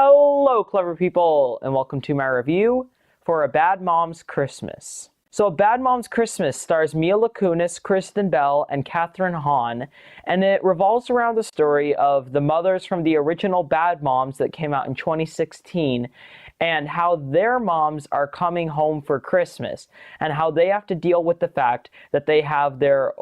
Hello, clever people, and welcome to my review for A Bad Mom's Christmas. So, A Bad Mom's Christmas stars Mila Kunis, Kristen Bell, and Kathryn Hahn, and it revolves around the story of the mothers from the original Bad Moms that came out in 2016, and how their moms are coming home for Christmas, and how they have to deal with the fact that they have their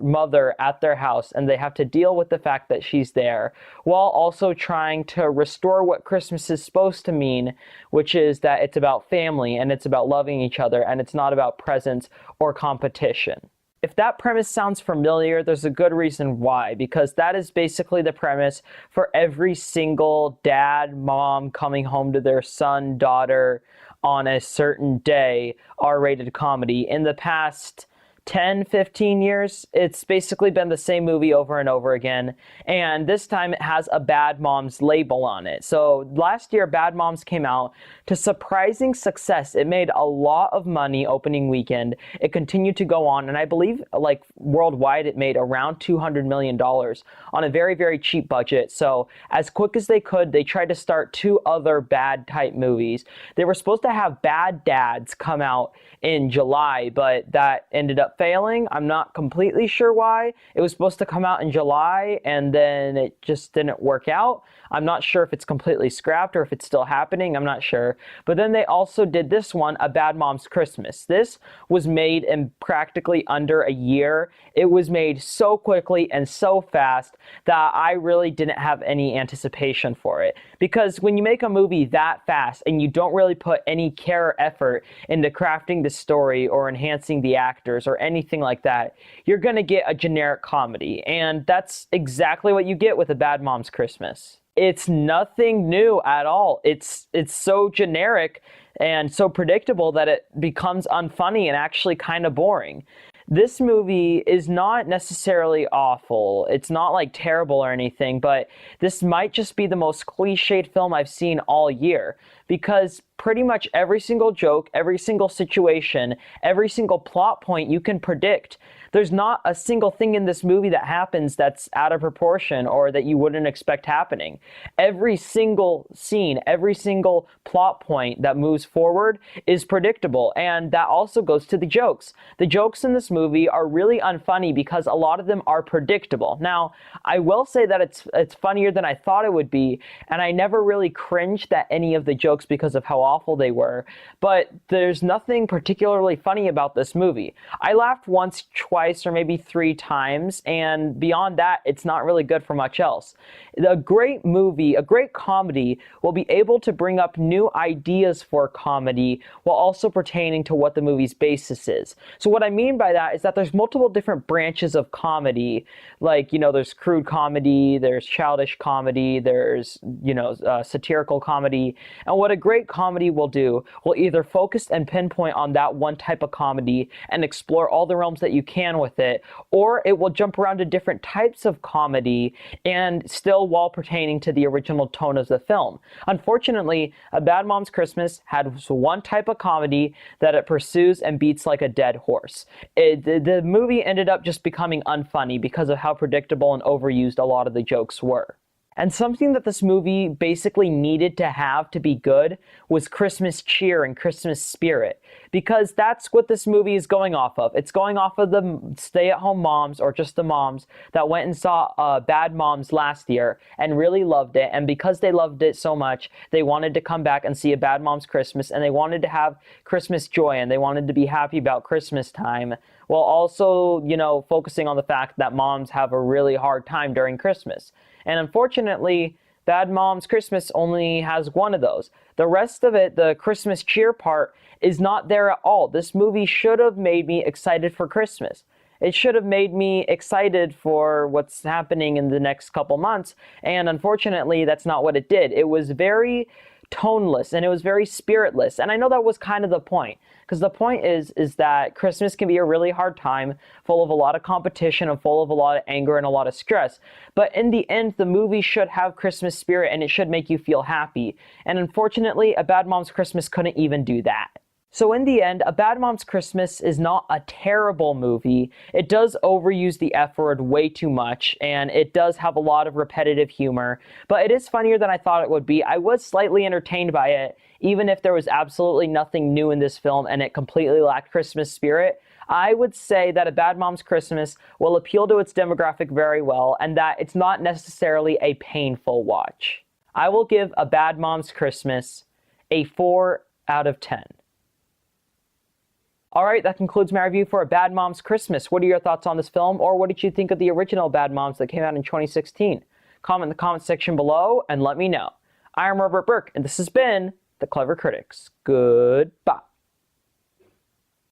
mother at their house, and they have to deal with the fact that she's there, while also trying to restore what Christmas is supposed to mean, which is that it's about family, and it's about loving each other, and it's not about presents or competition. If that premise sounds familiar, there's a good reason why, because that is basically the premise for every single dad, mom coming home to their son, daughter on a certain day R-rated comedy. In the past 10, 15 years, it's basically been the same movie over and over again, and this time it has a Bad Moms label on it. So last year, Bad Moms came out to surprising success. It made a lot of money opening weekend. It continued to go on, and I believe like worldwide it made around $200 million on a very, very cheap budget. So as quick as they could, they tried to start two other bad type movies. They were supposed to have Bad Dads come out in July, but that ended up failing. I'm not completely sure why. It was supposed to come out in July and then it just didn't work out. I'm not sure if it's completely scrapped or if it's still happening. I'm not sure. But then they also did this one, A Bad Mom's Christmas. This was made in practically under a year. It was made so quickly and so fast that I really didn't have any anticipation for it. Because when you make a movie that fast and you don't really put any care or effort into crafting the story or enhancing the actors or anything like that, you're going to get a generic comedy. And that's exactly what you get with A Bad Mom's Christmas. It's nothing new at all. It's so generic and so predictable that it becomes unfunny and actually kind of boring. This movie is not necessarily awful. It's not like terrible or anything, but this might just be the most cliched film I've seen all year, because pretty much every single joke, every single situation, every single plot point you can predict. There's not a single thing in this movie that happens that's out of proportion or that you wouldn't expect happening. Every single scene, every single plot point that moves forward is predictable, and that also goes to the jokes. The jokes in this movie are really unfunny because a lot of them are predictable. Now, I will say that it's funnier than I thought it would be, and I never really cringed at any of the jokes because of how awful they were, but there's nothing particularly funny about this movie. I laughed once, twice, or maybe three times, and beyond that, it's not really good for much else. A great movie, a great comedy, will be able to bring up new ideas for comedy while also pertaining to what the movie's basis is. So what I mean by that is that there's multiple different branches of comedy, like, there's crude comedy, there's childish comedy, there's, satirical comedy, and what a great comedy will do will either focus and pinpoint on that one type of comedy and explore all the realms that you can with it, or it will jump around to different types of comedy and still while pertaining to the original tone of the film. Unfortunately, A Bad Mom's Christmas had one type of comedy that it pursues and beats like a dead horse. The movie ended up just becoming unfunny because of how predictable and overused a lot of the jokes were. And something that this movie basically needed to have to be good was Christmas cheer and Christmas spirit, because that's what this movie is going off of. It's going off of the stay-at-home moms, or just the moms, that went and saw Bad Moms last year and really loved it. And because they loved it so much, they wanted to come back and see A Bad Mom's Christmas, and they wanted to have Christmas joy, and they wanted to be happy about Christmas time, while also, focusing on the fact that moms have a really hard time during Christmas. And unfortunately, Bad Mom's Christmas only has one of those. The rest of it, the Christmas cheer part, is not there at all. This movie should have made me excited for Christmas. It should have made me excited for what's happening in the next couple months, and unfortunately, that's not what it did. It was very toneless and it was very spiritless, and I know that was kind of the point, because the point is that Christmas can be a really hard time, full of a lot of competition and full of a lot of anger and a lot of stress, but in the end, the movie should have Christmas spirit and it should make you feel happy, and unfortunately, A Bad Mom's Christmas couldn't even do that. So in the end, A Bad Mom's Christmas is not a terrible movie. It does overuse the F word way too much, and it does have a lot of repetitive humor, but it is funnier than I thought it would be. I was slightly entertained by it, even if there was absolutely nothing new in this film and it completely lacked Christmas spirit. I would say that A Bad Mom's Christmas will appeal to its demographic very well, and that it's not necessarily a painful watch. I will give A Bad Mom's Christmas a 4 out of 10. Alright, that concludes my review for A Bad Mom's Christmas. What are your thoughts on this film, or what did you think of the original Bad Moms that came out in 2016? Comment in the comment section below and let me know. I am Robert Burke, and this has been The Clever Critics. Goodbye.